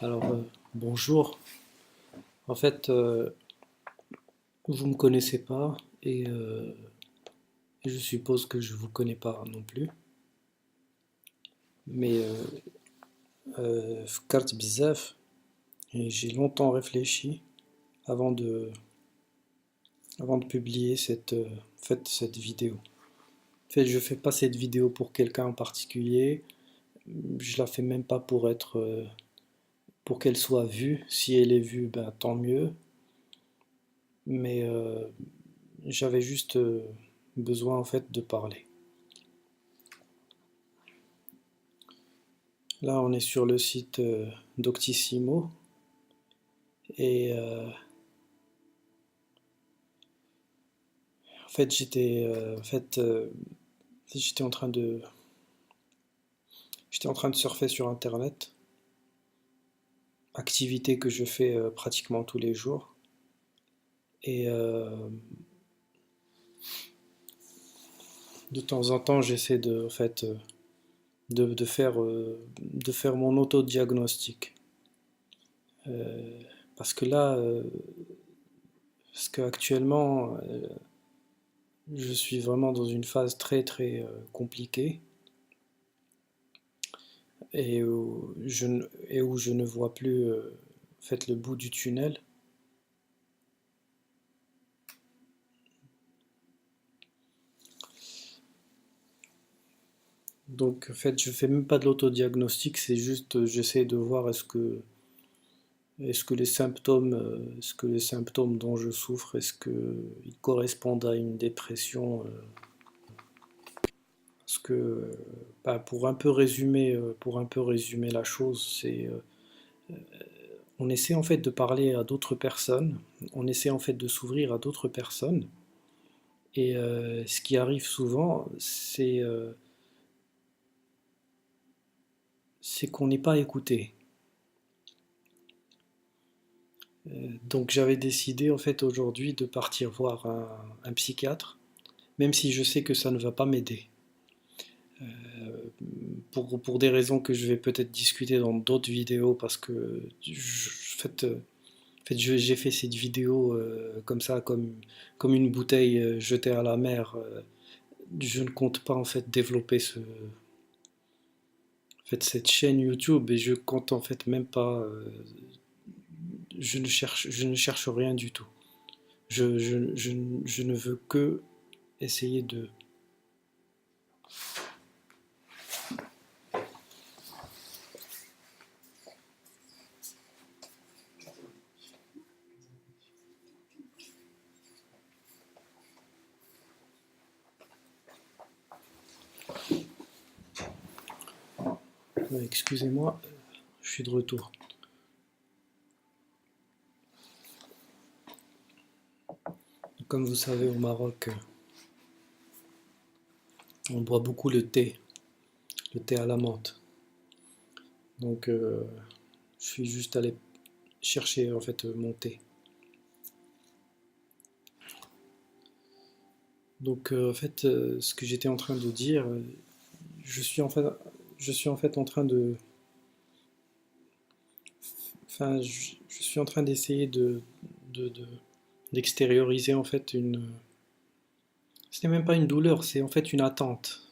Alors, bonjour. En fait, vous me connaissez pas et je suppose que je vous connais pas non plus. Mais فكرت بزاف et j'ai longtemps réfléchi avant de, avant de publier cette vidéo. En fait, je fais pas cette vidéo pour quelqu'un en particulier. Je la fais même pas pour pour qu'elle soit vue. Si elle est vue, ben tant mieux. Mais j'avais juste besoin en fait de parler. Là, on est sur le site Doctissimo et en fait, j'étais j'étais en train de surfer sur Internet, activité que je fais pratiquement tous les jours. Et de temps en temps, j'essaie de faire mon autodiagnostic. Euh, parce que là, parce qu'actuellement, je suis vraiment dans une phase très compliquée et où je ne vois plus en fait, le bout du tunnel. Donc en fait, je fais même pas de l'autodiagnostic, c'est juste j'essaie de voir est-ce que les symptômes dont je souffre, est-ce qu'ils correspondent à une dépression. Parce que bah, pour un peu résumer la chose, c'est on essaie en fait de parler à d'autres personnes, on essaie en fait de s'ouvrir à d'autres personnes. Et ce qui arrive souvent, c'est qu'on n'est pas écouté. Donc j'avais décidé en fait aujourd'hui de partir voir un psychiatre, même si je sais que ça ne va pas m'aider. Pour des raisons que je vais peut-être discuter dans d'autres vidéos, parce que en fait, j'ai fait cette vidéo comme ça, comme une bouteille jetée à la mer. Je ne compte pas en fait développer en fait, cette chaîne YouTube et je compte en fait même pas. Je ne cherche rien du tout. Je ne veux que essayer de. Excusez-moi, je suis de retour. Comme vous savez, au Maroc, on boit beaucoup le thé à la menthe. Donc, je suis juste allé chercher en fait mon thé. Donc, en fait, ce que j'étais en train de dire, je suis en fait, je suis en fait en train de, enfin, je suis en train d'essayer de- d'extérioriser en fait une. Ce n'est même pas une douleur, c'est en fait une attente,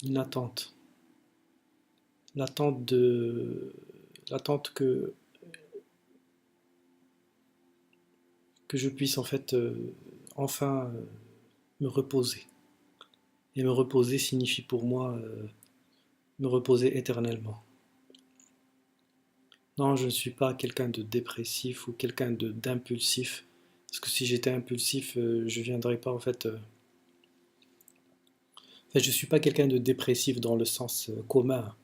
l'attente de, l'attente que je puisse en fait enfin me reposer. Et me reposer signifie pour moi me reposer éternellement. Non, je ne suis pas quelqu'un de dépressif ou quelqu'un de d'impulsif. Parce que si j'étais impulsif, je viendrais pas en fait. En fait, je suis pas quelqu'un de dépressif dans le sens commun.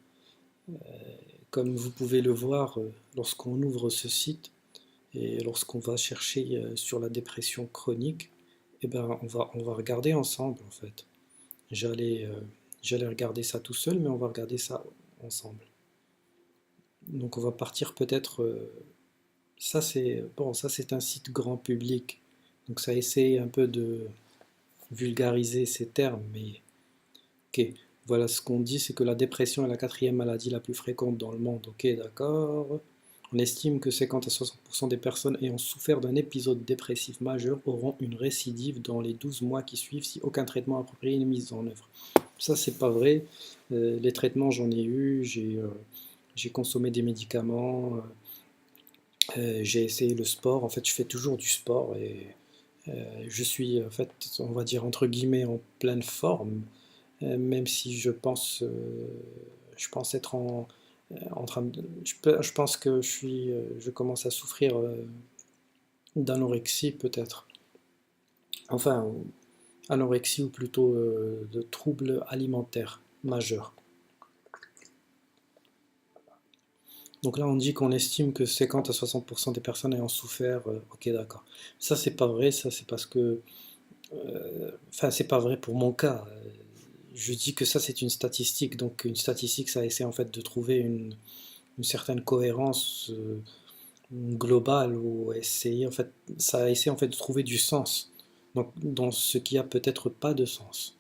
Comme vous pouvez le voir lorsqu'on ouvre ce site et lorsqu'on va chercher sur la dépression chronique, eh ben on va regarder ensemble en fait. J'allais j'allais regarder ça tout seul, mais on va regarder ça ensemble. Donc on va partir peut-être. Ça c'est bon, ça c'est un site grand public, donc ça essaie un peu de vulgariser ces termes, mais ok. Voilà ce qu'on dit, c'est que la dépression est la quatrième maladie la plus fréquente dans le monde. Ok, d'accord. On estime que 50 à 60% des personnes ayant souffert d'un épisode dépressif majeur auront une récidive dans les 12 mois qui suivent si aucun traitement approprié n'est mis en œuvre. Ça, c'est pas vrai. Les traitements, j'en ai eu, j'ai consommé des médicaments, j'ai essayé le sport. En fait, je fais toujours du sport et je suis, en fait, on va dire entre guillemets, en pleine forme, même si je pense être en train de, je pense que je commence à souffrir d'anorexie peut-être. Enfin, anorexie ou plutôt de troubles alimentaires majeurs. Donc là, on dit qu'on estime que 50 à 60% des personnes ayant souffert. Ok, d'accord. Ça, c'est pas vrai. Ça, c'est parce que. Enfin, c'est pas vrai pour mon cas. Je dis que ça, c'est une statistique. Donc, une statistique, ça essaie en fait de trouver une certaine cohérence globale ou essayer en fait. Ça essaie en fait de trouver du sens. Donc, dans ce qui a peut-être pas de sens.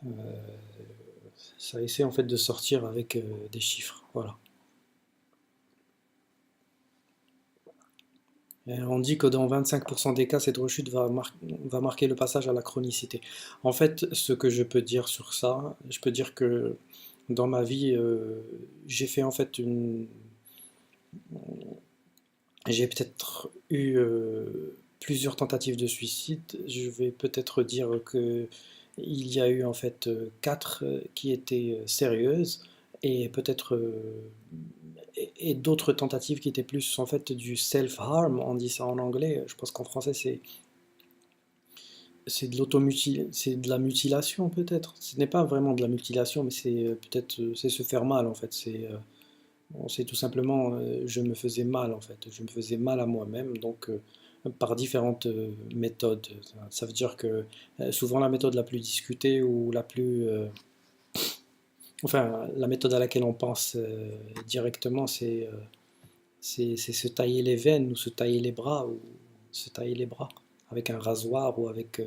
Euh, Ça essaie en fait de sortir avec des chiffres. Voilà. On dit que dans 25% des cas, cette rechute va marquer le passage à la chronicité. En fait, ce que je peux dire sur ça, je peux dire que dans ma vie, j'ai fait en fait j'ai peut-être eu plusieurs tentatives de suicide. Je vais peut-être dire que il y a eu en fait quatre qui étaient sérieuses et peut-être et d'autres tentatives qui étaient plus en fait du self-harm, on dit ça en anglais, je pense qu'en français c'est de c'est de la mutilation peut-être. Ce n'est pas vraiment de la mutilation, mais c'est peut-être c'est se faire mal en fait. C'est tout simplement je me faisais mal en fait. Je me faisais mal à moi-même, donc par différentes méthodes. Ça veut dire que souvent la méthode la plus discutée ou la plus enfin la méthode à laquelle on pense directement, c'est se tailler les veines ou se tailler les bras ou se tailler les bras avec un rasoir ou avec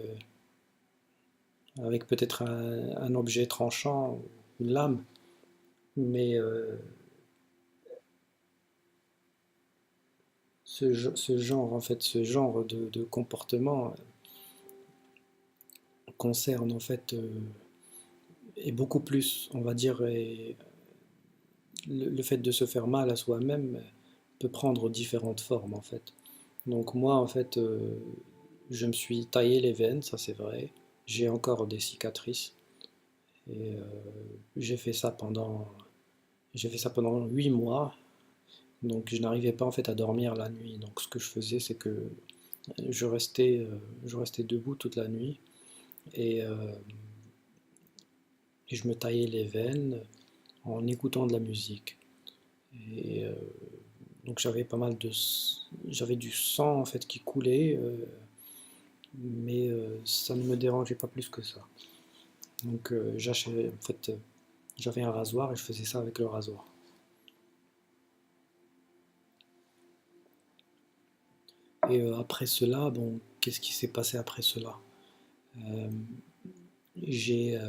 peut-être un objet tranchant, une lame. Mais ce genre, en fait, ce genre de comportement concerne en fait et beaucoup plus, on va dire, le fait de se faire mal à soi-même peut prendre différentes formes en fait. Donc moi en fait, je me suis taillé les veines, ça c'est vrai. J'ai encore des cicatrices et j'ai fait ça pendant 8 mois. Donc je n'arrivais pas en fait à dormir la nuit. Donc ce que je faisais, c'est que je restais, euh, je restais debout toute la nuit et, euh, et je me taillais les veines en écoutant de la musique. Et donc j'avais du sang en fait qui coulait, mais ça ne me dérangeait pas plus que ça. Donc en fait, j'avais un rasoir et je faisais ça avec le rasoir. Et après cela, bon, qu'est-ce qui s'est passé après cela? Euh, j'ai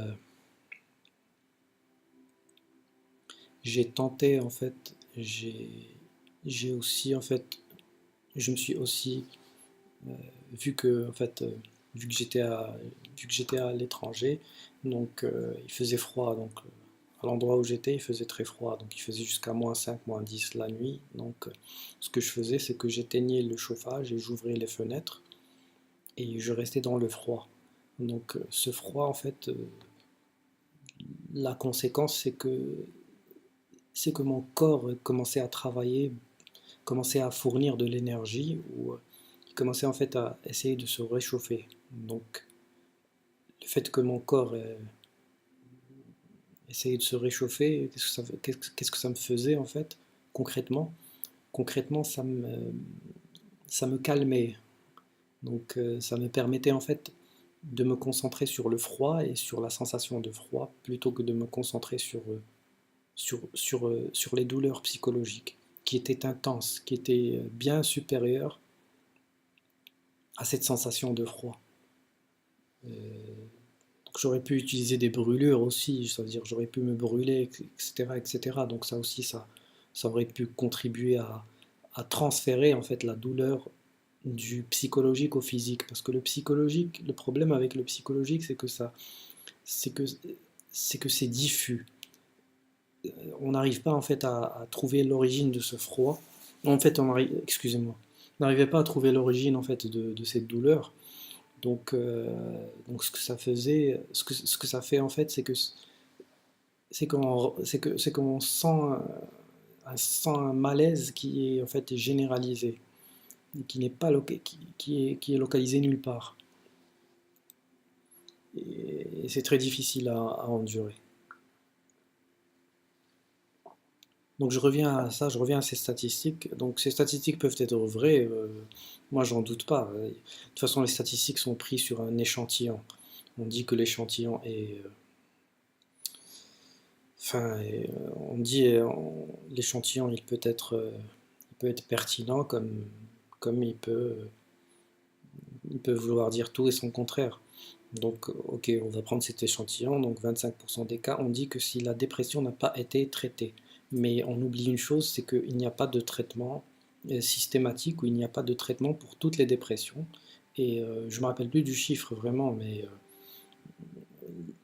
j'ai tenté en fait, j'ai aussi en fait, je me suis aussi euh, vu que en fait, vu que vu que j'étais à l'étranger, donc il faisait froid, donc à l'endroit où j'étais, il faisait très froid, donc il faisait jusqu'à -5, -10 la nuit. Donc ce que je faisais, c'est que j'éteignais le chauffage et j'ouvrais les fenêtres et je restais dans le froid. Donc ce froid, en fait, la conséquence, c'est que mon corps commençait à travailler, commençait à fournir de l'énergie, ou il commençait en fait à essayer de se réchauffer. Donc le fait que mon corps essayait de se réchauffer, qu'est-ce que ça me faisait en fait concrètement? Concrètement, ça me calmait. Donc ça me permettait en fait de me concentrer sur le froid et sur la sensation de froid plutôt que de me concentrer sur les douleurs psychologiques qui étaient intenses, qui étaient bien supérieures à cette sensation de froid. Donc j'aurais pu utiliser des brûlures aussi, c'est-à-dire j'aurais pu me brûler, etc., etc. Donc ça aussi, ça aurait pu contribuer à transférer en fait la douleur du psychologique au physique. Parce que le psychologique, le problème avec le psychologique, c'est que, c'est que c'est diffus. On n'arrive pas en fait à trouver l'origine de ce froid. En fait, excusez-moi, on n'arrivait pas à trouver l'origine en fait de cette douleur. Donc ce que ça faisait, ce que ça fait en fait, c'est qu'on sent un malaise qui est en fait généralisé, qui n'est pas qui est localisé nulle part. Et c'est très difficile à endurer. Donc je reviens à ça, je reviens à ces statistiques. Donc ces statistiques peuvent être vraies, moi j'en doute pas. De toute façon, les statistiques sont prises sur un échantillon. On dit que l'échantillon est, enfin, on dit l'échantillon il peut être pertinent comme il peut vouloir dire tout et son contraire. Donc, ok, on va prendre cet échantillon, donc 25% des cas, on dit que si la dépression n'a pas été traitée. Mais on oublie une chose, c'est qu'il n'y a pas de traitement systématique ou il n'y a pas de traitement pour toutes les dépressions. Et je ne me rappelle plus du chiffre vraiment, mais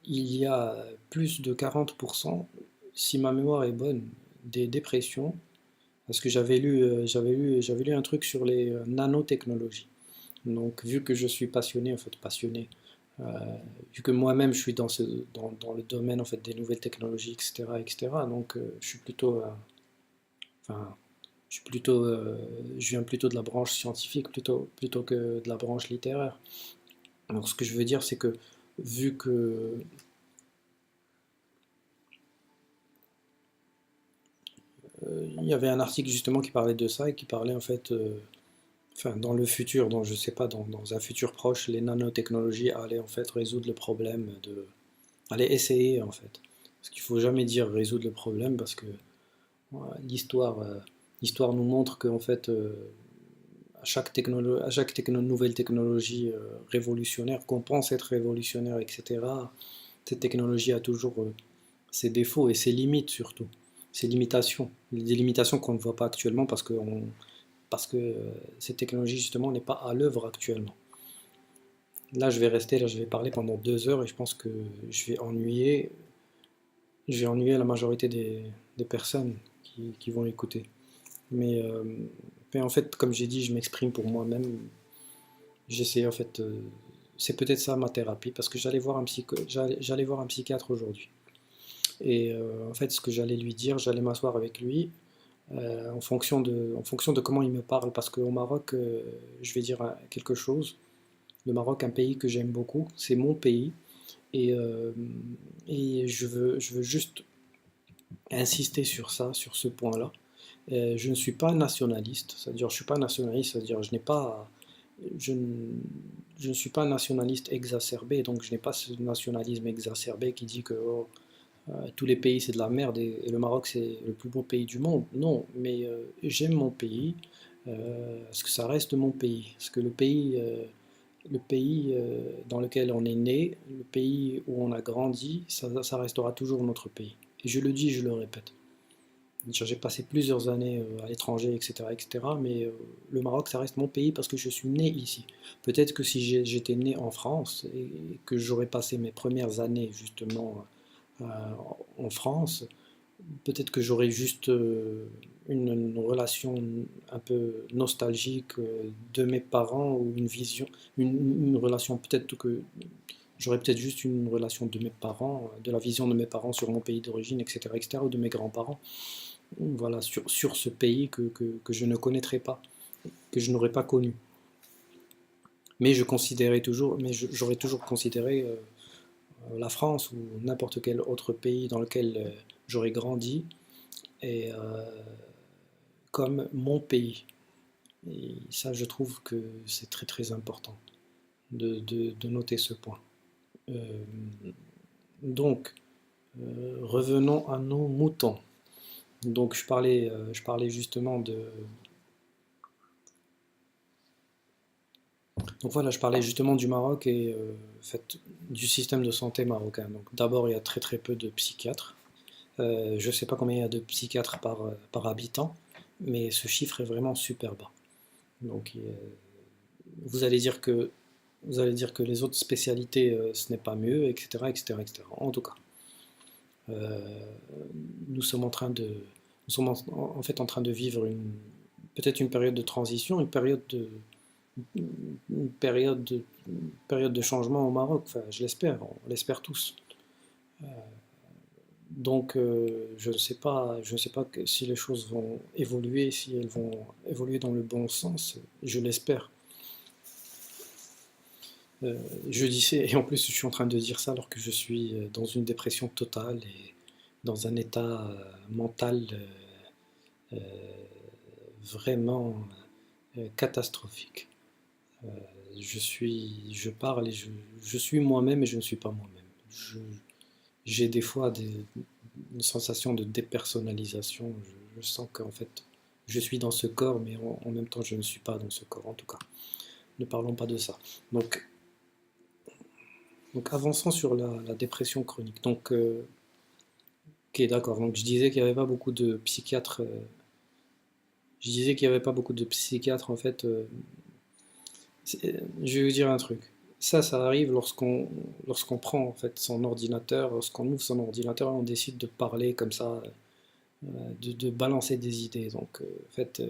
il y a plus de 40%, si ma mémoire est bonne, des dépressions, parce que j'avais lu un truc sur les nanotechnologies. Donc, vu que je suis passionné, en fait, passionné, euh, vu que moi-même je suis dans le domaine en fait des nouvelles technologies, etc., etc., donc je suis plutôt, enfin, je viens plutôt de la branche scientifique plutôt que de la branche littéraire. Donc, ce que je veux dire, c'est que vu que il y avait un article justement qui parlait de ça et qui parlait en fait, enfin, dans le futur, dans je sais pas, dans un futur proche, les nanotechnologies allaient en fait résoudre le problème allaient essayer en fait. Parce qu'il faut jamais dire résoudre le problème parce que voilà, l'histoire nous montre qu'en fait, nouvelle technologie révolutionnaire, qu'on pense être révolutionnaire, etc., cette technologie a toujours ses défauts et ses limites surtout, ses limitations, des limitations qu'on ne voit pas actuellement parce que cette technologie justement n'est pas à l'œuvre actuellement. Là je vais parler pendant 2 heures et je pense que je vais ennuyer la majorité des personnes qui vont écouter. Mais, euh, mais en fait, comme j'ai dit, je m'exprime pour moi-même. J'essaie en fait, c'est peut-être ça ma thérapie, parce que j'allais voir un psychiatre aujourd'hui. Et en fait, ce que j'allais lui dire, j'allais m'asseoir avec lui en fonction de comment il me parle, parce qu'au Maroc, je vais dire quelque chose. Le Maroc, un pays que j'aime beaucoup, c'est mon pays, et, euh, et je veux juste insister sur ça, sur ce point-là. Je ne suis pas nationaliste, c'est-à-dire je suis pas nationaliste, c'est-à-dire je ne, je ne suis pas nationaliste exacerbé, donc je n'ai pas ce nationalisme exacerbé qui dit que tous les pays c'est de la merde et le Maroc c'est le plus beau pays du monde. Non, mais j'aime mon pays, parce que ça reste mon pays, parce que le pays dans lequel on est né, le pays où on a grandi, ça restera toujours notre pays. Et je le dis, je le répète. J'ai passé plusieurs années à l'étranger, etc., etc. Mais le Maroc, ça reste mon pays parce que je suis né ici. Peut-être que si j'étais né en France et que j'aurais passé mes premières années justement euh, en France, peut-être que j'aurais juste une relation un peu nostalgique de mes parents ou une vision, une relation peut-être que j'aurais peut-être juste une relation de mes parents, de la vision de mes parents sur mon pays d'origine, etc., etc., ou de mes grands-parents, voilà, sur ce pays que je ne connaîtrais pas, que je n'aurais pas connu. Mais j'aurais toujours considéré la France ou n'importe quel autre pays dans lequel j'aurais grandi et, comme mon pays. Et ça, je trouve que c'est très très important de noter ce point. Euh, donc, revenons à nos moutons. Donc, je parlais justement Donc voilà, je parlais justement du Maroc et en fait, du système de santé marocain. Donc d'abord, il y a très très peu de psychiatres. Je ne sais pas combien il y a de psychiatres par habitant, mais ce chiffre est vraiment super bas. Donc vous allez dire que vous allez dire que les autres spécialités, ce n'est pas mieux, etc., etc., etc. En tout cas, euh, nous sommes en train de, nous sommes en fait en train de vivre peut-être une période de transition, une période de changement au Maroc. Enfin, je l'espère, on l'espère tous. Donc, je ne sais pas si les choses vont évoluer, si elles vont évoluer dans le bon sens. Je l'espère. Euh, je dis ça, et en plus, je suis en train de dire ça alors que je suis dans une dépression totale et dans un état mental euh, vraiment catastrophique. Euh, je parle et je suis moi-même et je ne suis pas moi-même. J'ai des fois une sensation de dépersonnalisation. Je sens qu'en fait, je suis dans ce corps, mais en même temps, je ne suis pas dans ce corps, en tout cas. Ne parlons pas de ça. Donc, donc avançons sur la dépression chronique. Donc, ok, d'accord. Donc, je disais qu'il n'y avait pas beaucoup de psychiatres. Je disais qu'il n'y avait pas beaucoup de psychiatres, en fait. Je vais vous dire un truc. Ça arrive lorsqu'on prend en fait son ordinateur, lorsqu'on ouvre son ordinateur et on décide de parler comme ça, de balancer des idées. Donc, en fait,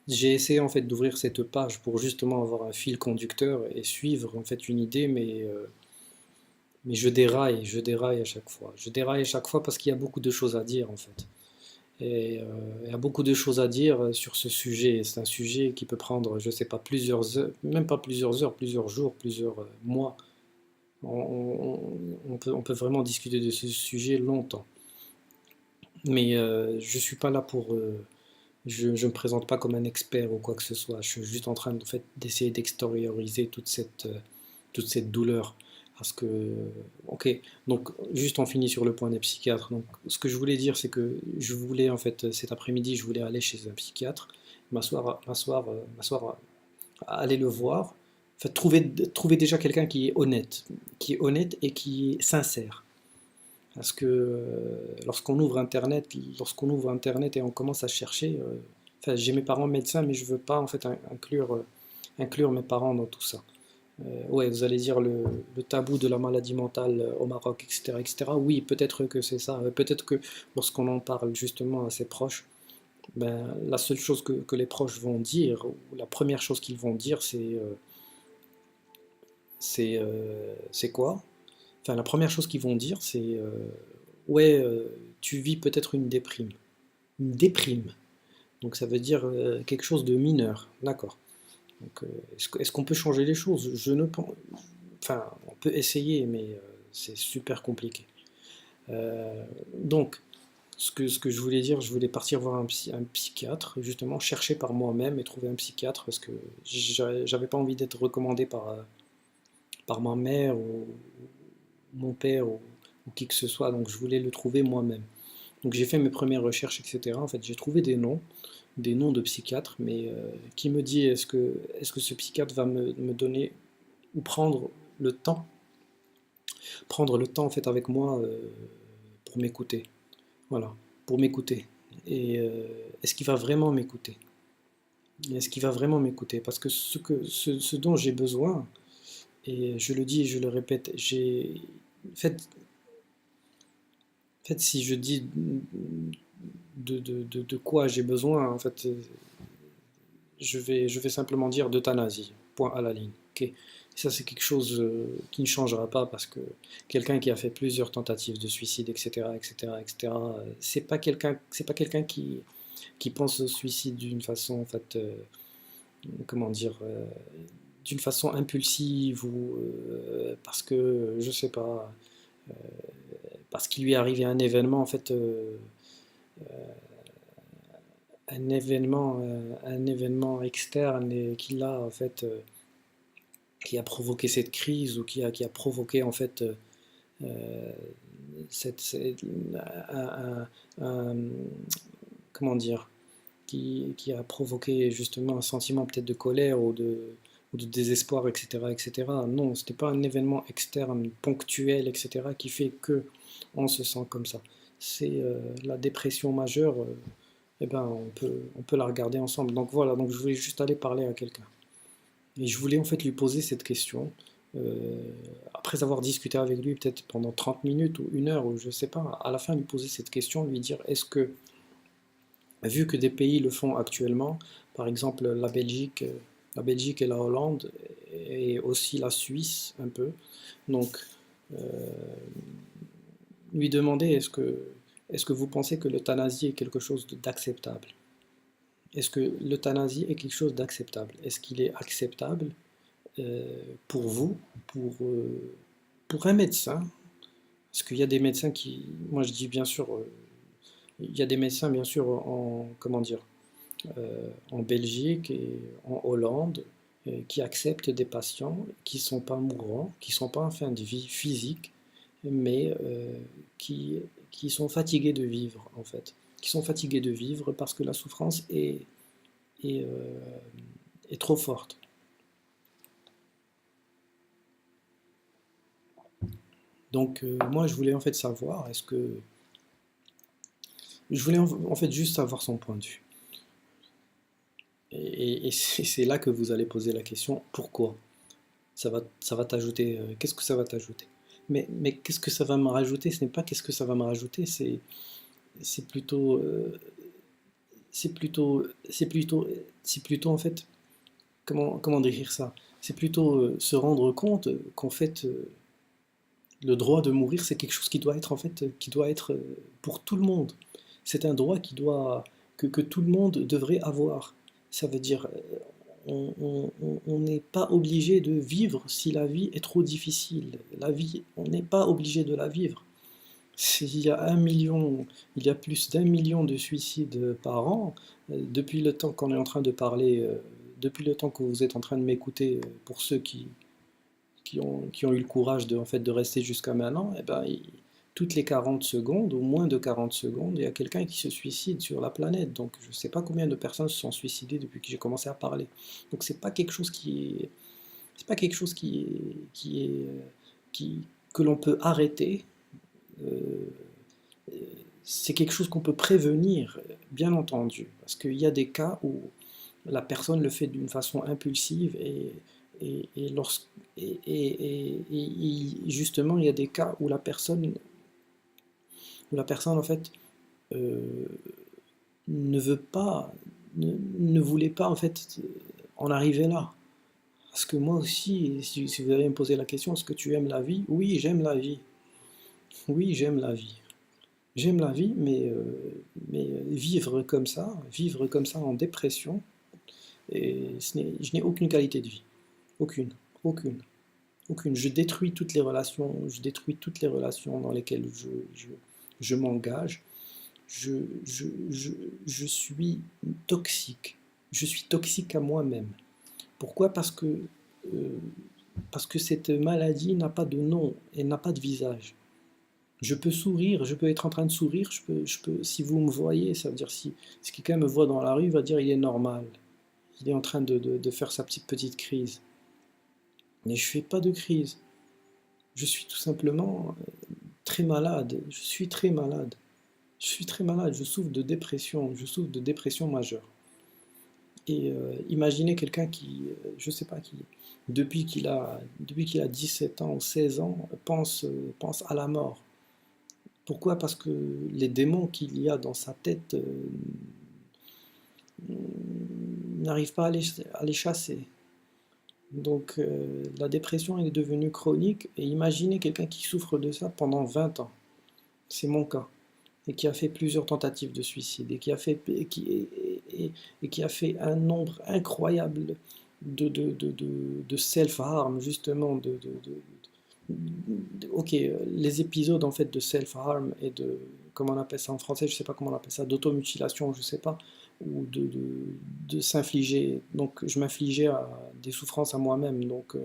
j'ai essayé en fait d'ouvrir cette page pour justement avoir un fil conducteur et suivre en fait une idée, mais je déraille à chaque fois. Je déraille à chaque fois parce qu'il y a beaucoup de choses à dire en fait. Et il y a beaucoup de choses à dire sur ce sujet. C'est un sujet qui peut prendre, je sais pas, plusieurs heures, même pas plusieurs heures, plusieurs jours, plusieurs mois. On peut vraiment discuter de ce sujet longtemps. Mais je suis pas là pour, je ne me présente pas comme un expert ou quoi que ce soit. Je suis juste en train en fait, d'essayer d'extérioriser toute cette douleur. Parce que, ok, donc juste on finit sur le point des psychiatres. Donc ce que je voulais dire, c'est que je voulais en fait cet après-midi, je voulais aller chez un psychiatre, m'asseoir, aller le voir, en fait, trouver déjà quelqu'un qui est honnête et qui est sincère. Parce que lorsqu'on ouvre Internet et on commence à chercher, enfin, j'ai mes parents médecins, mais je veux pas en fait inclure mes parents dans tout ça. Ouais, vous allez dire le tabou de la maladie mentale au Maroc, etc., etc. Oui, peut-être que c'est ça. Peut-être que lorsqu'on en parle justement à ses proches, ben, la seule chose que les proches vont dire, ou la première chose qu'ils vont dire, c'est quoi? Enfin, la première chose qu'ils vont dire, c'est ouais, tu vis peut-être une déprime. Une déprime. Donc ça veut dire quelque chose de mineur. D'accord. Donc est-ce qu'on peut changer les choses? Je ne pense. Enfin, on peut essayer, mais c'est super compliqué. Donc, ce que je voulais dire, je voulais partir voir un psychiatre, justement, chercher par moi-même et trouver un psychiatre parce que j'avais pas envie d'être recommandé par ma mère ou mon père ou qui que ce soit, donc je voulais le trouver moi-même. Donc j'ai fait mes premières recherches, etc. En fait, j'ai trouvé des noms de psychiatres, mais qui me dit est-ce que ce psychiatre va me donner ou prendre le temps en fait avec moi pour m'écouter, voilà, pour m'écouter. Et est-ce qu'il va vraiment m'écouter? Est-ce qu'il va vraiment m'écouter? Parce que ce dont j'ai besoin, et je le dis et je le répète, en fait, en fait, si je dis de quoi j'ai besoin, en fait, je vais simplement dire d'euthanasie, point à la ligne. Ok. Ça, c'est quelque chose qui ne changera pas parce que quelqu'un qui a fait plusieurs tentatives de suicide, etc., etc., etc., c'est pas quelqu'un qui pense au suicide d'une façon, en fait, comment dire, d'une façon impulsive ou parce que, je sais pas, parce qu'il lui est arrivé un événement, en fait, un événement externe et en fait, qui a provoqué cette crise ou qui a provoqué en fait euh, un, un- comment dire, qui a provoqué justement un sentiment peut-être de colère ou ou de désespoir, etc., etc. Non, ce n'est pas un événement externe, ponctuel, etc., qui fait que on se sent comme ça. C'est la dépression majeure, eh ben, on peut la regarder ensemble. Donc voilà, donc je voulais juste aller parler à quelqu'un. Et je voulais en fait lui poser cette question. euh, Après avoir discuté avec lui peut-être pendant 30 minutes ou 1 heure, ou je sais pas, à la fin lui poser cette question, lui dire est-ce que, vu que des pays le font actuellement, par exemple la Belgique et la Hollande, et aussi la Suisse un peu, donc euh, lui demander est-ce que vous pensez que l'euthanasie est quelque chose d'acceptable? Est-ce que l'euthanasie est quelque chose d'acceptable? Est-ce qu'il est acceptable pour vous, pour, euh, pour un médecin? Parce qu'il y a des médecins qui, moi je dis bien sûr, il y a des médecins bien sûr en, comment dire, en Belgique et en Hollande qui acceptent des patients qui ne sont pas mourants, qui ne sont pas en fin de vie physique, mais qui, qui sont fatigués de vivre en fait, qui sont fatigués de vivre parce que la souffrance est, est trop forte. Donc moi je voulais en fait savoir, est-ce que je voulais en fait juste savoir son point de vue. Et c'est là que vous allez poser la question, pourquoi? Ça va t'ajouter, qu'est-ce que ça va t'ajouter? Mais qu'est-ce que ça va me rajouter? Ce n'est pas qu'est-ce que ça va me rajouter, c'est plutôt, c'est plutôt en fait, comment décrire ça? C'est plutôt se rendre compte qu'en fait, le droit de mourir, c'est quelque chose qui doit être en fait, qui doit être pour tout le monde. C'est un droit que tout le monde devrait avoir. Ça veut dire, on n'est pas obligé de vivre si la vie est trop difficile. La vie, on n'est pas obligé de la vivre. Il y a 1 million, il y a plus d'1 million de suicides par an. Depuis le temps qu'on est en train de parler, depuis le temps que vous êtes en train de m'écouter, pour ceux qui ont eu le courage de, en fait, de rester jusqu'à maintenant, eh ben, toutes les 40 secondes, ou moins de 40 secondes, il y a quelqu'un qui se suicide sur la planète. Donc je ne sais pas combien de personnes se sont suicidées depuis que j'ai commencé à parler. Donc c'est pas quelque chose c'est pas quelque chose qui, que l'on peut arrêter. Euh, c'est quelque chose qu'on peut prévenir, bien entendu, parce qu'il y a des cas où la personne le fait d'une façon impulsive et, lorsque, justement il y a des cas où la personne en fait euh, ne veut pas, ne voulait pas en fait en arriver là. Parce que moi aussi, si vous allez me poser la question, est-ce que tu aimes la vie? Oui, j'aime la vie. Oui, j'aime la vie. J'aime la vie, mais vivre comme ça en dépression, et je n'ai aucune qualité de vie. Aucune. Aucune. Aucune. Je détruis toutes les relations dans lesquelles je m'engage. Je, je, je, je suis toxique. Je suis toxique à moi-même. Pourquoi? Euh, parce que cette maladie n'a pas de nom, elle n'a pas de visage. Je peux sourire, je peux être en train de sourire, si vous me voyez, ça veut dire si quelqu'un me voit dans la rue, il va dire il est normal. Il est en train de faire sa petite crise. Mais je fais pas de crise. Je suis tout simplement très malade. Je suis très malade. Je suis très malade. Je souffre de dépression. Je souffre de dépression majeure. Et imaginez quelqu'un qui, je sais pas qui, depuis qu'il a 17 ans ou 16 ans, pense à la mort. Pourquoi? Parce que les démons qu'il y a dans sa tête n'arrivent pas à les chasser. Donc la dépression est devenue chronique et imaginez quelqu'un qui souffre de ça pendant 20 ans. C'est mon cas. Et qui a fait plusieurs tentatives de suicide et qui a fait un nombre incroyable de self-harm, justement, ok, les épisodes en fait de self-harm et de, comment on appelle ça en français, je sais pas comment on appelle ça, d'automutilation, je sais pas, ou de s'infliger, donc je m'infligeais des souffrances à moi-même, donc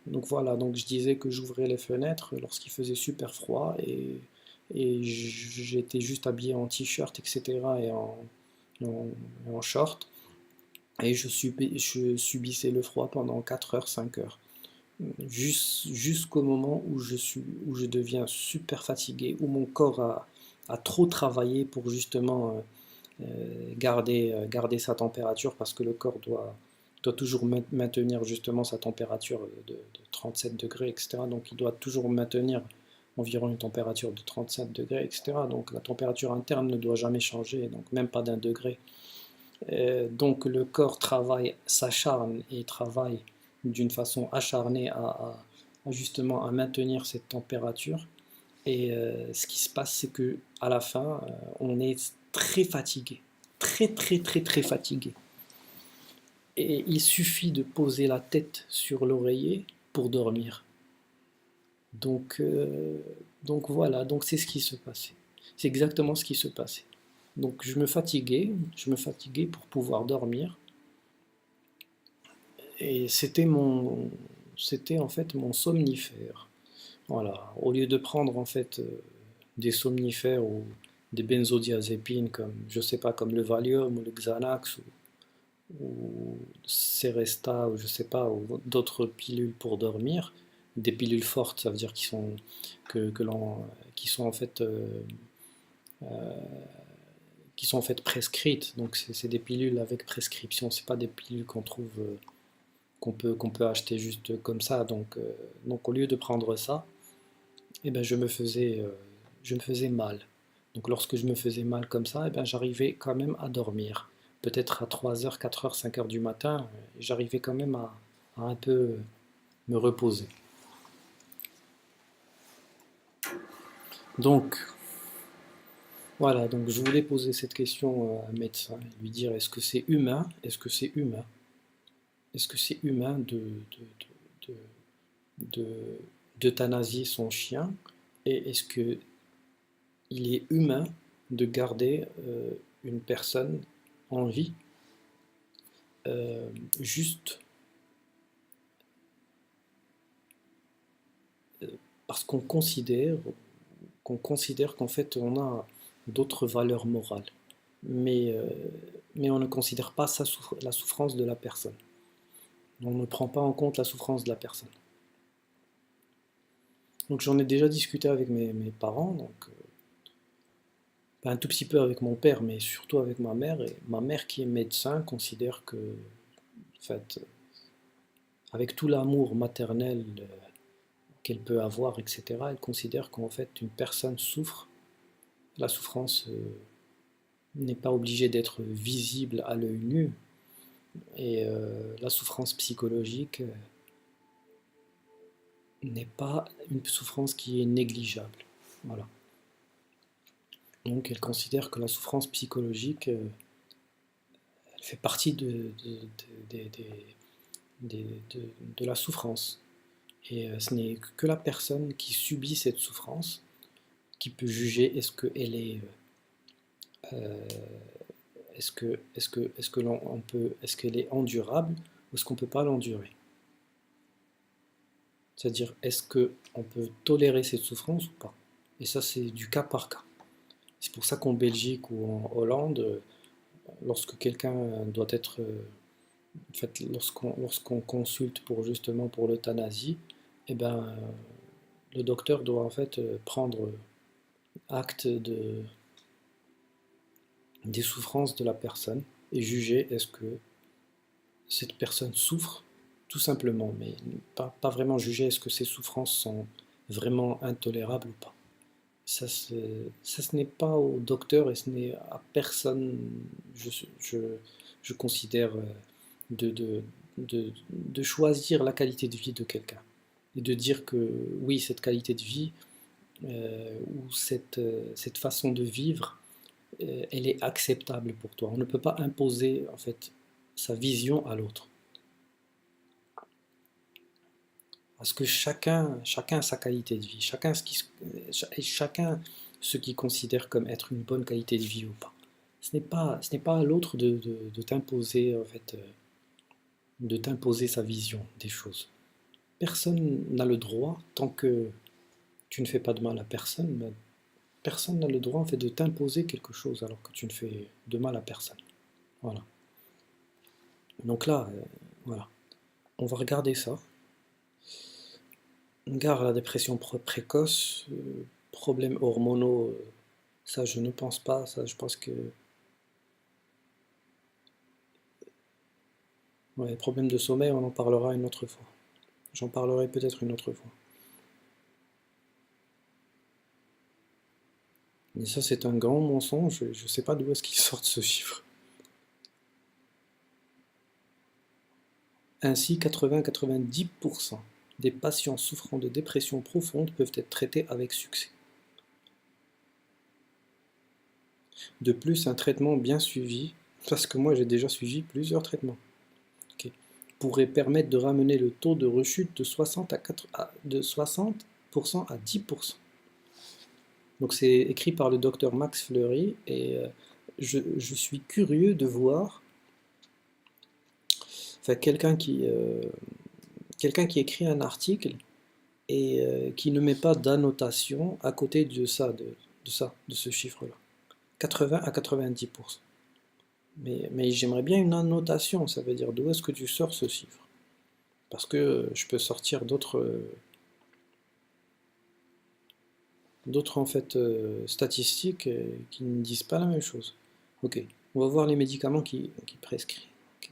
voilà, donc je disais que j'ouvrais les fenêtres lorsqu'il faisait super froid et j'étais juste habillé en t-shirt, etc. et en short. et je subissais le froid pendant 4 heures, 5 heures. Jusqu'au moment où je deviens super fatigué, où mon corps a trop travaillé pour justement garder sa température, parce que le corps doit toujours maintenir justement sa température de 37 degrés, etc. Donc il doit toujours maintenir environ une température de 37 degrés, etc. Donc la température interne ne doit jamais changer, donc même pas d'1 degré. Donc le corps travaille, s'acharne et travaille d'une façon acharnée justement à maintenir cette température. Et ce qui se passe, c'est que à la fin, on est très fatigué, très très très très fatigué. Et il suffit de poser la tête sur l'oreiller pour dormir. Donc, euh, donc voilà, donc c'est ce qui se passait. C'est exactement ce qui se passait. Donc je me fatiguais pour pouvoir dormir. Et c'était en fait mon somnifère. Voilà, au lieu de prendre en fait des somnifères ou des benzodiazépines comme, je sais pas, comme le Valium ou le Xanax ou Seresta ou je sais pas, ou d'autres pilules pour dormir, des pilules fortes, ça veut dire que qui sont en fait qui sont en fait prescrites. Donc c'est des pilules avec prescription, c'est pas des pilules qu'on trouve qu'on peut acheter juste comme ça. Donc au lieu de prendre ça, eh ben, je me faisais mal. Donc lorsque je me faisais mal comme ça, eh ben, j'arrivais quand même à dormir. Peut-être à 3 heures, 4 heures, 5 heures du matin, j'arrivais quand même à un peu me reposer. Donc voilà, donc je voulais poser cette question à un médecin, lui dire est-ce que c'est humain, est-ce que c'est humain de, de, d'euthanasier son chien, et est-ce que il est humain de garder une personne en vie euh, juste parce qu'on considère qu'en fait on a d'autres valeurs morales, mais, euh, mais on ne considère pas la souffrance de la personne. On ne prend pas en compte la souffrance de la personne. Donc j'en ai déjà discuté avec mes parents, donc un tout petit peu avec mon père, mais surtout avec ma mère. Et ma mère qui est médecin considère que, en fait, avec tout l'amour maternel qu'elle peut avoir, etc., elle considère qu'en fait une personne souffre. La souffrance n'est pas obligée d'être visible à l'œil nu, et la souffrance psychologique n'est pas une souffrance qui est négligeable. Voilà. Donc elle considère que la souffrance psychologique elle fait partie de la souffrance. Et ce n'est que la personne qui subit cette souffrance qui peut juger est-ce qu'elle est euh, est-ce que l'on peut, est-ce qu'elle est endurable ou est-ce qu'on ne peut pas l'endurer. C'est-à-dire, est-ce qu'on peut tolérer cette souffrance ou pas. Et ça, c'est du cas par cas. C'est pour ça qu'en Belgique ou en Hollande, lorsque quelqu'un doit être, en fait, lorsqu'on consulte pour justement pour l'euthanasie, eh ben, le docteur doit en fait prendre acte des souffrances de la personne et juger est-ce que cette personne souffre tout simplement, mais pas vraiment juger est-ce que ces souffrances sont vraiment intolérables ou pas. Ça ce n'est pas au docteur et ce n'est à personne, je, je, je considère, de, de, de choisir la qualité de vie de quelqu'un et de dire que oui, cette qualité de vie ou cette façon de vivre, elle est acceptable pour toi. On ne peut pas imposer en fait sa vision à l'autre. Parce que chacun a sa qualité de vie, chacun ce qu'il considère comme être une bonne qualité de vie ou pas. Ce n'est pas à l'autre de t'imposer en fait, de t'imposer sa vision des choses. Personne n'a le droit, tant que tu ne fais pas de mal à personne, ben, personne n'a le droit en fait de t'imposer quelque chose alors que tu ne fais de mal à personne. Voilà. Donc là, voilà, on va regarder ça. On regarde la dépression précoce, problèmes hormonaux, ça je ne pense pas, ça je pense que... Ouais, problèmes de sommeil, on en parlera une autre fois. J'en parlerai peut-être une autre fois. Mais ça c'est un grand mensonge, je ne sais pas d'où est-ce qu'ils sortent ce chiffre. Ainsi, 80-90% des patients souffrant de dépression profonde peuvent être traités avec succès. De plus, un traitement bien suivi, parce que moi j'ai déjà suivi plusieurs traitements, okay, pourrait permettre de ramener le taux de rechute de 60% à 10%. Donc c'est écrit par le docteur Max Fleury et je suis curieux de voir, enfin quelqu'un qui écrit un article et qui ne met pas d'annotation à côté de ça, de ce chiffre-là. 80 à 90%. Mais j'aimerais bien une annotation, ça veut dire d'où est-ce que tu sors ce chiffre? Parce que je peux sortir d'autres en fait statistiques qui ne disent pas la même chose. Ok, on va voir les médicaments qui prescrivent. Ok.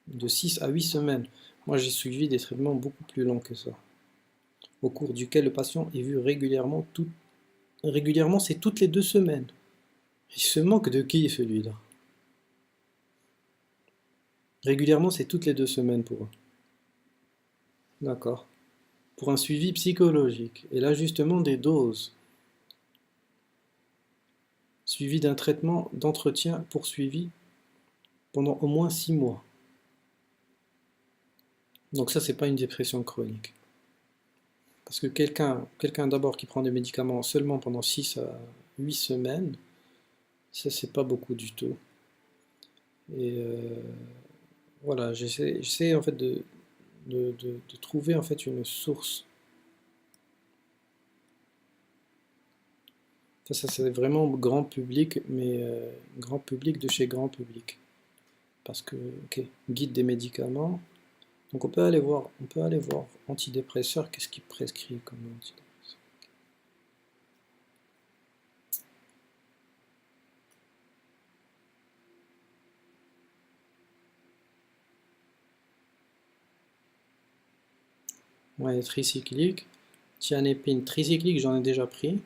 De 6 à 8 semaines. Moi j'ai suivi des traitements beaucoup plus longs que ça, au cours duquel le patient est vu régulièrement. Régulièrement, c'est toutes les 2 semaines. Il se moque de qui celui-là? Régulièrement, c'est toutes les 2 semaines pour eux. D'accord. Pour un suivi psychologique et l'ajustement des doses, suivi d'un traitement d'entretien poursuivi pendant au moins 6 mois. Donc ça, c'est pas une dépression chronique. Parce que quelqu'un d'abord qui prend des médicaments seulement pendant 6 à 8 semaines, ça c'est pas beaucoup du tout. Et voilà, j'essaie en fait de trouver en fait une source. Ça c'est vraiment grand public, mais grand public de chez grand public. Parce que, ok, guide des médicaments. Donc on peut aller voir antidépresseur, qu'est-ce qu'il prescrit comme antidépresseur. Ouais, tricyclique. Tianépine tricyclique, j'en ai déjà pris.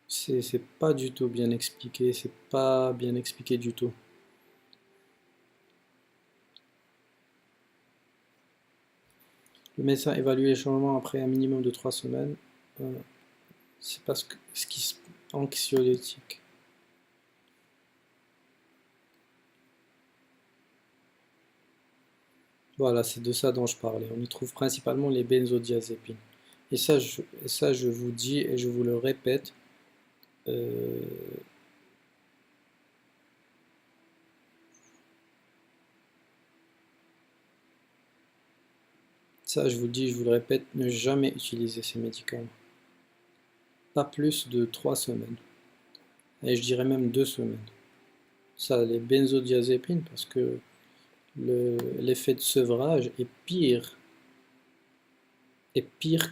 C'est pas du tout bien expliqué, c'est pas bien expliqué du tout. Le médecin évalue les changements après un minimum de 3 semaines. C'est pas ce qui se... Anxiolytique. Voilà, c'est de ça dont je parlais. On y trouve principalement les benzodiazépines. Et ça, je vous dis et je vous le répète, euh, ça, je vous le dis, je vous le répète, ne jamais utiliser ces médicaments. Pas plus de 3 semaines. Et je dirais même 2 semaines. Ça, les benzodiazépines, parce que l'effet de sevrage est pire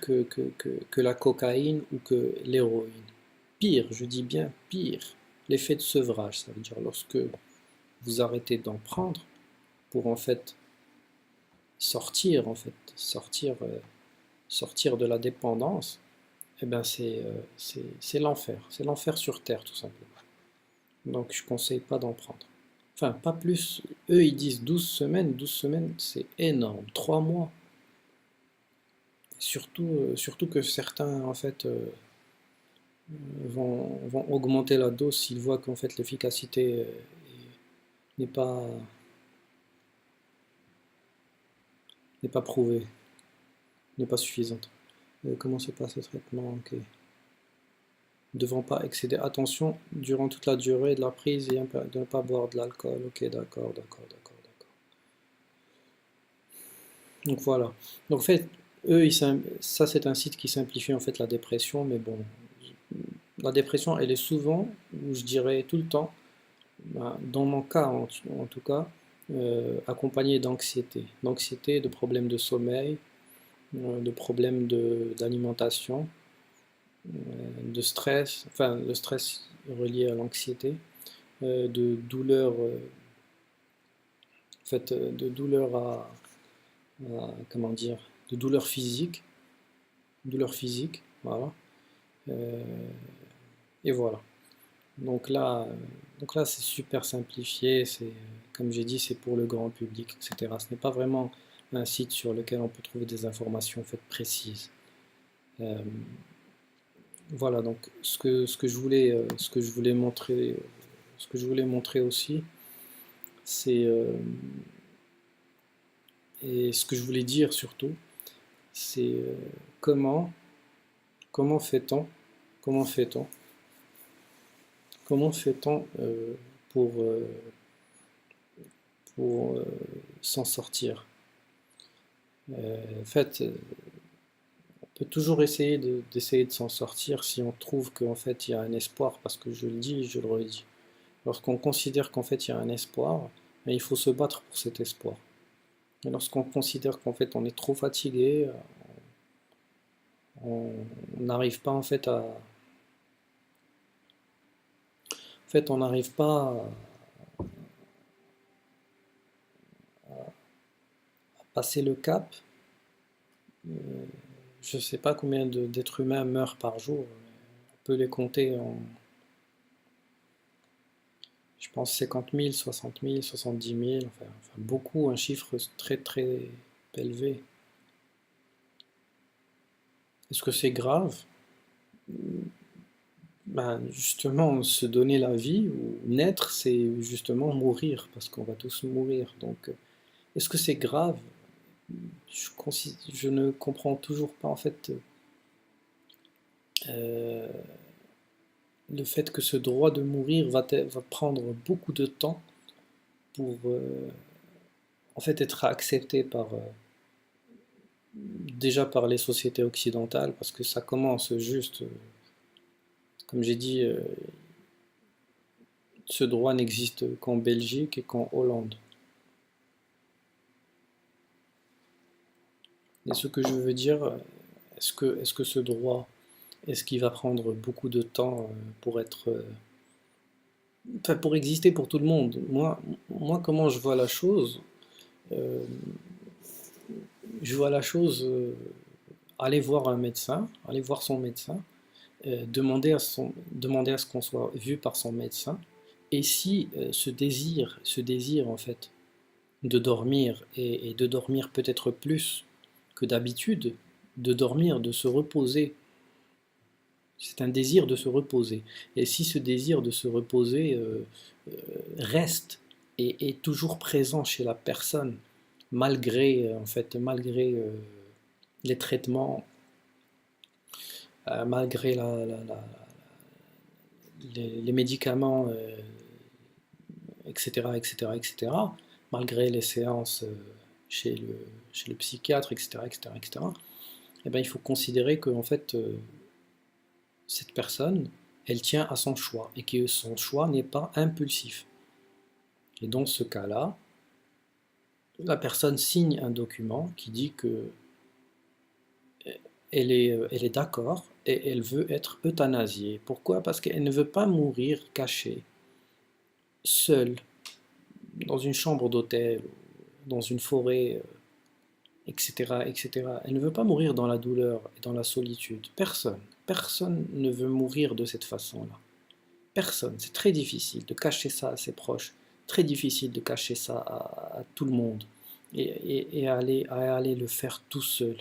que la cocaïne ou que l'héroïne. Pire, je dis bien pire. L'effet de sevrage, ça veut dire lorsque vous arrêtez d'en prendre pour en fait sortir de la dépendance, eh ben c'est l'enfer. C'est l'enfer sur terre, tout simplement. Donc je ne conseille pas d'en prendre. Enfin, pas plus. Eux, ils disent 12 semaines. 12 semaines, c'est énorme. 3 mois. Surtout que certains, en fait, vont augmenter la dose s'ils voient qu'en fait l'efficacité n'est pas, n'est pas prouvée, n'est pas suffisante. Comment se passe le traitement? Ok. Ne devant pas excéder. Attention, durant toute la durée de la prise et de ne pas boire de l'alcool. Ok, d'accord. Donc voilà. Donc en fait, eux, ça c'est un site qui simplifie en fait la dépression, mais bon, la dépression, elle est souvent, ou je dirais tout le temps, ben, dans mon cas en tout cas, accompagnée d'anxiété, de problèmes de sommeil, de problèmes d'alimentation, de stress, enfin le stress relié à l'anxiété, de douleurs, en fait, de douleurs comment dire, de douleurs physiques, voilà. Euh, et voilà. Donc là, donc là c'est super simplifié, c'est, comme j'ai dit, c'est pour le grand public, etc. Ce n'est pas vraiment un site sur lequel on peut trouver des informations en fait, précises. Euh, voilà, donc ce que je voulais montrer, ce que je voulais montrer aussi, c'est, et ce que je voulais dire surtout, c'est comment, comment fait-on, comment fait-on, comment fait-on pour, euh, pour s'en sortir. En fait, on peut toujours essayer d'essayer de s'en sortir si on trouve qu'en fait il y a un espoir, parce que je le dis, je le redis. Lorsqu'on considère qu'en fait il y a un espoir, ben, il faut se battre pour cet espoir. Et lorsqu'on considère qu'en fait on est trop fatigué, on n'arrive pas en fait on n'arrive pas à passer le cap. Je ne sais pas combien d'êtres humains meurent par jour. On peut les compter en, je pense, 50 000, 60 000, 70 000, enfin beaucoup, un chiffre très très élevé. Est-ce que c'est grave? Ben, justement, se donner la vie ou naître, c'est justement mourir, parce qu'on va tous mourir. Donc, est-ce que c'est grave? Je ne comprends toujours pas en fait euh, le fait que ce droit de mourir va prendre beaucoup de temps pour en fait être accepté par déjà par les sociétés occidentales, parce que ça commence juste, comme j'ai dit, ce droit n'existe qu'en Belgique et qu'en Hollande. Et ce que je veux dire, est-ce que ce droit, est-ce qu'il va prendre beaucoup de temps pour être, enfin pour exister pour tout le monde? Moi comment je vois la chose, euh, je vois la chose, aller voir un médecin, aller voir son médecin, demander à ce qu'on soit vu par son médecin, et si ce désir en fait de dormir et de dormir peut-être plus que d'habitude, de dormir, de se reposer, c'est un désir de se reposer. Et si ce désir de se reposer reste et est toujours présent chez la personne, malgré en fait, malgré les traitements, malgré les médicaments, etc., etc., etc., malgré les séances chez chez le psychiatre, etc., etc., etc., eh ben, il faut considérer que en fait, cette personne, elle tient à son choix et que son choix n'est pas impulsif. Et dans ce cas-là, la personne signe un document qui dit que elle est d'accord et elle veut être euthanasiée. Pourquoi? Parce qu'elle ne veut pas mourir cachée, seule, dans une chambre d'hôtel, dans une forêt, etc., etc. Elle ne veut pas mourir dans la douleur et dans la solitude. Personne. Personne ne veut mourir de cette façon-là. Personne. C'est très difficile de cacher ça à ses proches. Très difficile de cacher ça à tout le monde. Et à aller le faire tout seul.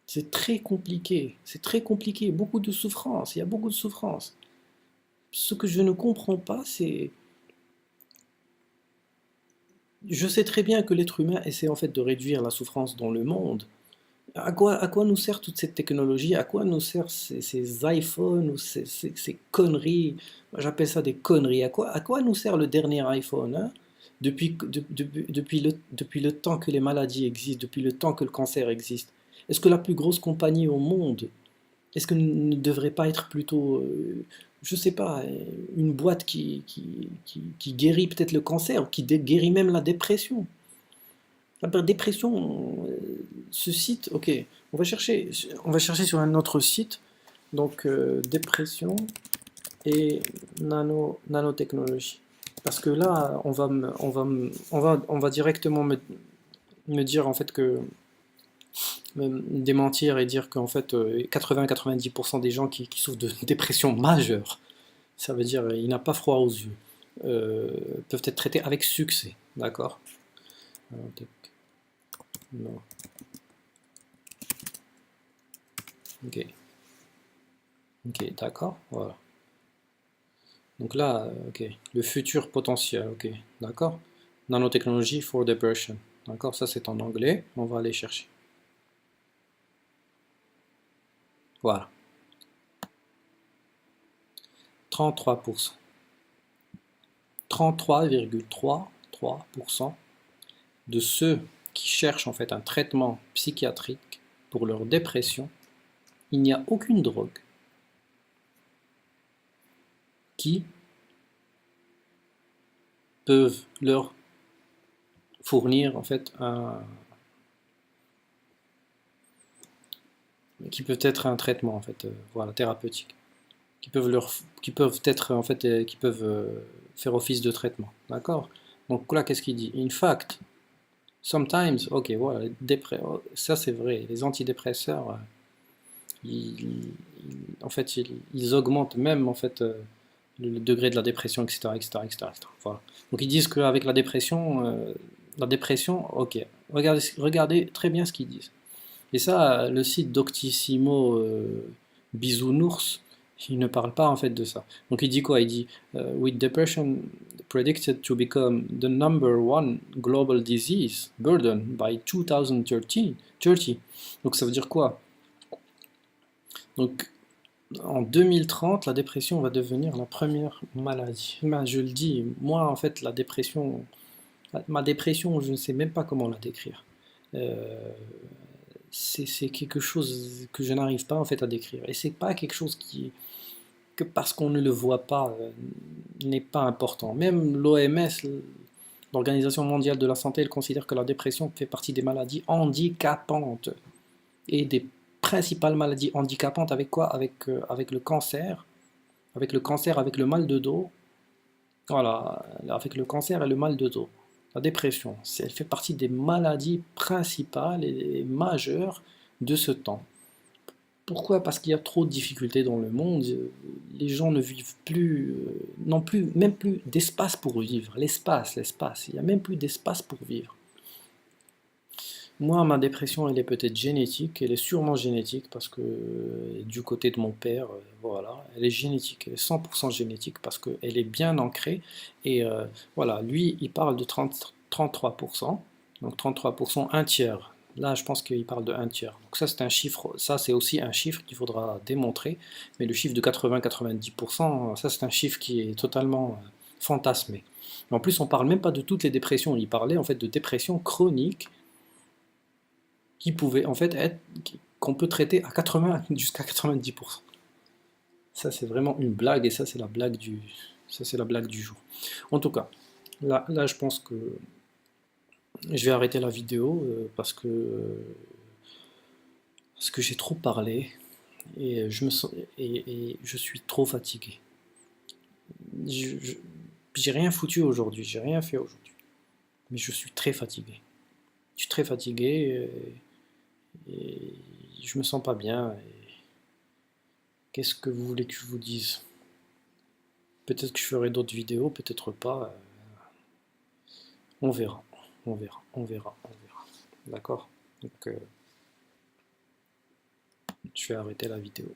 C'est très compliqué. C'est très compliqué. Beaucoup de souffrance. Il y a beaucoup de souffrance. Ce que je ne comprends pas, c'est... Je sais très bien que l'être humain essaie en fait de réduire la souffrance dans le monde. À quoi nous sert toute cette technologie? À quoi nous servent ces iPhones ou ces conneries? Moi, j'appelle ça des conneries. À quoi nous sert le dernier iPhone, hein? Depuis le temps que les maladies existent, depuis le temps que le cancer existe. Est-ce que la plus grosse compagnie au monde, est-ce que ne devrait pas être plutôt, je sais pas, une boîte qui guérit peut-être le cancer, ou qui guérit même la dépression? La dépression, ce site, ok, on va chercher sur un autre site, donc dépression et nanotechnologie. Parce que là, on va directement me dire en fait que me démentir et dire qu'en fait 80-90% des gens qui souffrent de dépression majeure, ça veut dire il n'a pas froid aux yeux, peuvent être traités avec succès, d'accord? Non. Ok, ok, d'accord, voilà. Donc là, ok, le futur potentiel, ok, d'accord. Nanotechnology for depression, d'accord, ça c'est en anglais, on va aller chercher. Voilà, 33%. 33,33% de ceux qui cherchent en fait un traitement psychiatrique pour leur dépression, il n'y a aucune drogue qui peuvent leur fournir en fait qui peut être un traitement en fait, voilà, thérapeutique, qui peuvent être en fait, qui peuvent faire office de traitement, d'accord? Donc là, qu'est-ce qu'il dit? In fact, sometimes, ok, voilà, ça c'est vrai, les antidépresseurs, en fait, ils augmentent même en fait le degré de la dépression, etc., etc., etc., etc. Voilà. Donc ils disent qu'avec la dépression, ok, regardez très bien ce qu'ils disent. Et ça, le site Doctissimo Bisounours, il ne parle pas en fait de ça. Donc il dit quoi? Il dit with depression predicted to become the number one global disease burden by 2030. Donc ça veut dire quoi? Donc en 2030, la dépression va devenir la première maladie. Ben, je le dis, moi en fait, ma dépression, je ne sais même pas comment la décrire. Euh, c'est quelque chose que je n'arrive pas en fait à décrire. Et c'est pas quelque chose que parce qu'on ne le voit pas, n'est pas important. Même l'OMS, l'Organisation mondiale de la santé, elle considère que la dépression fait partie des maladies handicapantes et des principales maladies handicapantes avec quoi? Avec le cancer, avec le mal de dos, voilà, avec le cancer et le mal de dos. La dépression, elle fait partie des maladies principales et majeures de ce temps. Pourquoi? Parce qu'il y a trop de difficultés dans le monde. Les gens ne vivent plus, non plus, même plus d'espace pour vivre. L'espace. Il n'y a même plus d'espace pour vivre. Moi, ma dépression, elle est peut-être génétique, elle est sûrement génétique parce que du côté de mon père, voilà, elle est génétique, elle est 100% génétique parce qu'elle est bien ancrée. Et voilà, lui, il parle de 33%, donc 33%, un tiers. Là, je pense qu'il parle de un tiers. Donc ça, c'est un chiffre, ça, c'est aussi un chiffre qu'il faudra démontrer. Mais le chiffre de 80-90%, ça, c'est un chiffre qui est totalement fantasmé. Mais en plus, on parle même pas de toutes les dépressions. Il parlait en fait de dépression chronique qui pouvait en fait être, qu'on peut traiter à 80 jusqu'à 90%. Ça c'est vraiment une blague et ça c'est la blague du jour. En tout cas, là je pense que je vais arrêter la vidéo parce que j'ai trop parlé et je me sens et je suis trop fatigué. J'ai rien foutu aujourd'hui, j'ai rien fait aujourd'hui, mais je suis très fatigué. Je suis très fatigué et je me sens pas bien. Qu'est-ce que vous voulez que je vous dise? Peut-être que je ferai d'autres vidéos, peut-être pas. On verra. On verra. On verra. On verra. D'accord? Donc, je vais arrêter la vidéo.